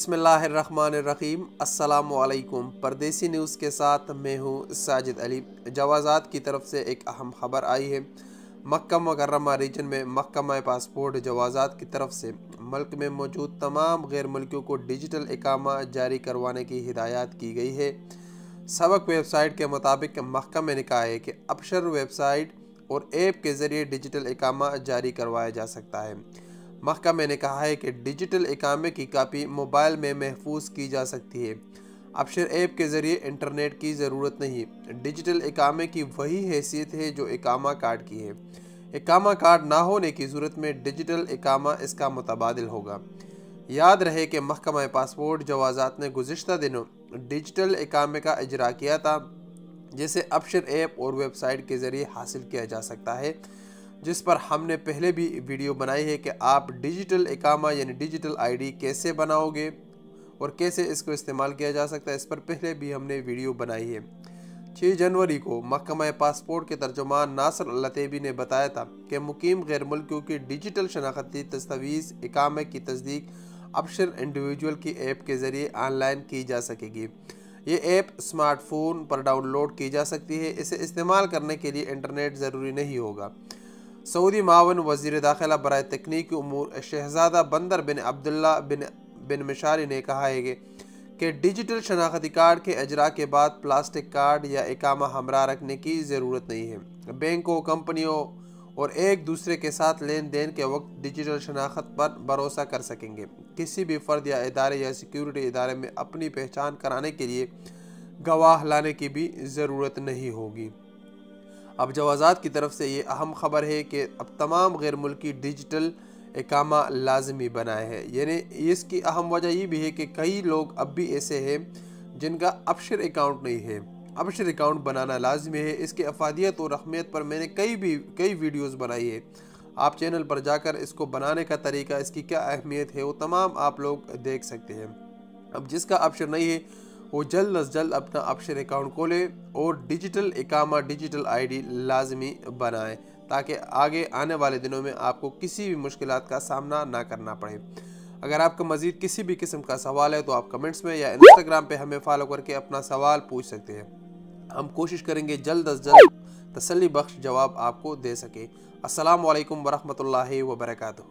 بسم اللہ الرحمن الرحیم۔ السلام علیکم۔ پردیسی نیوز کے ساتھ میں ہوں ساجد علی۔ جوازات کی طرف سے ایک اہم خبر آئی ہے۔ مکہ مکرمہ ریجن میں محکمہ پاسپورٹ جوازات کی طرف سے ملک میں موجود تمام غیر ملکیوں کو ڈیجیٹل اقامہ جاری کروانے کی ہدایات کی گئی ہے۔ سبق ویب سائٹ کے مطابق محکمہ نے کہا ہے کہ ابشر ویب سائٹ اور ایپ کے ذریعے ڈیجیٹل اقامہ جاری کروایا جا سکتا ہے۔ محکمہ نے کہا ہے کہ ڈیجیٹل اقامے کی کاپی موبائل میں محفوظ کی جا سکتی ہے۔ ابشر ایپ کے ذریعے انٹرنیٹ کی ضرورت نہیں۔ ڈیجیٹل اقامے کی وہی حیثیت ہے جو اقامہ کارڈ کی ہے۔ اقامہ کارڈ نہ ہونے کی صورت میں ڈیجیٹل اقامہ اس کا متبادل ہوگا۔ یاد رہے کہ محکمہ پاسپورٹ جوازات نے گزشتہ دنوں ڈیجیٹل اقامے کا اجرا کیا تھا، جسے ابشر ایپ اور ویب سائٹ کے ذریعے حاصل کیا جا سکتا ہے، جس پر ہم نے پہلے بھی ویڈیو بنائی ہے کہ آپ ڈیجیٹل اقامہ یعنی ڈیجیٹل آئی ڈی کیسے بناؤ گے اور کیسے اس کو استعمال کیا جا سکتا ہے۔ اس پر پہلے بھی ہم نے ویڈیو بنائی ہے۔ 6 جنوری کو محکمہ پاسپورٹ کے ترجمان ناصر العتیبی نے بتایا تھا کہ مقیم غیر ملکیوں کی ڈیجیٹل شناختی دستاویز اقامے کی تصدیق ابشر انڈیویجول کی ایپ کے ذریعے آن لائن کی جا سکے گی۔ یہ ایپ اسمارٹ فون پر ڈاؤن لوڈ کی جا سکتی ہے۔ اسے استعمال کرنے کے لیے انٹرنیٹ ضروری نہیں ہوگا۔ سعودی معاون وزیر داخلہ برائے تکنیکی امور شہزادہ بندر بن عبداللہ بن مشاری نے کہا ہے کہ ڈیجیٹل شناختی کارڈ کے اجرا کے بعد پلاسٹک کارڈ یا اقامہ ہمراہ رکھنے کی ضرورت نہیں ہے۔ بینکوں، کمپنیوں اور ایک دوسرے کے ساتھ لین دین کے وقت ڈیجیٹل شناخت پر بھروسہ کر سکیں گے۔ کسی بھی فرد یا ادارے یا سیکیورٹی ادارے میں اپنی پہچان کرانے کے لیے گواہ لانے کی بھی ضرورت نہیں ہوگی۔ اب جوازات کی طرف سے یہ اہم خبر ہے کہ اب تمام غیر ملکی ڈیجیٹل اقامہ لازمی بنائے ہیں۔ یعنی اس کی اہم وجہ یہ بھی ہے کہ کئی لوگ اب بھی ایسے ہیں جن کا ابشر اکاؤنٹ نہیں ہے۔ ابشر اکاؤنٹ بنانا لازمی ہے۔ اس کی افادیت اور اہمیت پر میں نے کئی ویڈیوز بنائی ہے۔ آپ چینل پر جا کر اس کو بنانے کا طریقہ، اس کی کیا اہمیت ہے، وہ تمام آپ لوگ دیکھ سکتے ہیں۔ اب جس کا ابشر نہیں ہے وہ جلد از جلد اپنا ابشر اکاؤنٹ کھولے اور ڈیجیٹل اقامہ ڈیجیٹل آئی ڈی لازمی بنائیں، تاکہ آگے آنے والے دنوں میں آپ کو کسی بھی مشکلات کا سامنا نہ کرنا پڑے۔ اگر آپ کا مزید کسی بھی قسم کا سوال ہے تو آپ کمنٹس میں یا انسٹاگرام پہ ہمیں فالو کر کے اپنا سوال پوچھ سکتے ہیں۔ ہم کوشش کریں گے جلد از جلد تسلی بخش جواب آپ کو دے سکیں۔ السلام علیکم ورحمۃ اللہ وبرکاتہ۔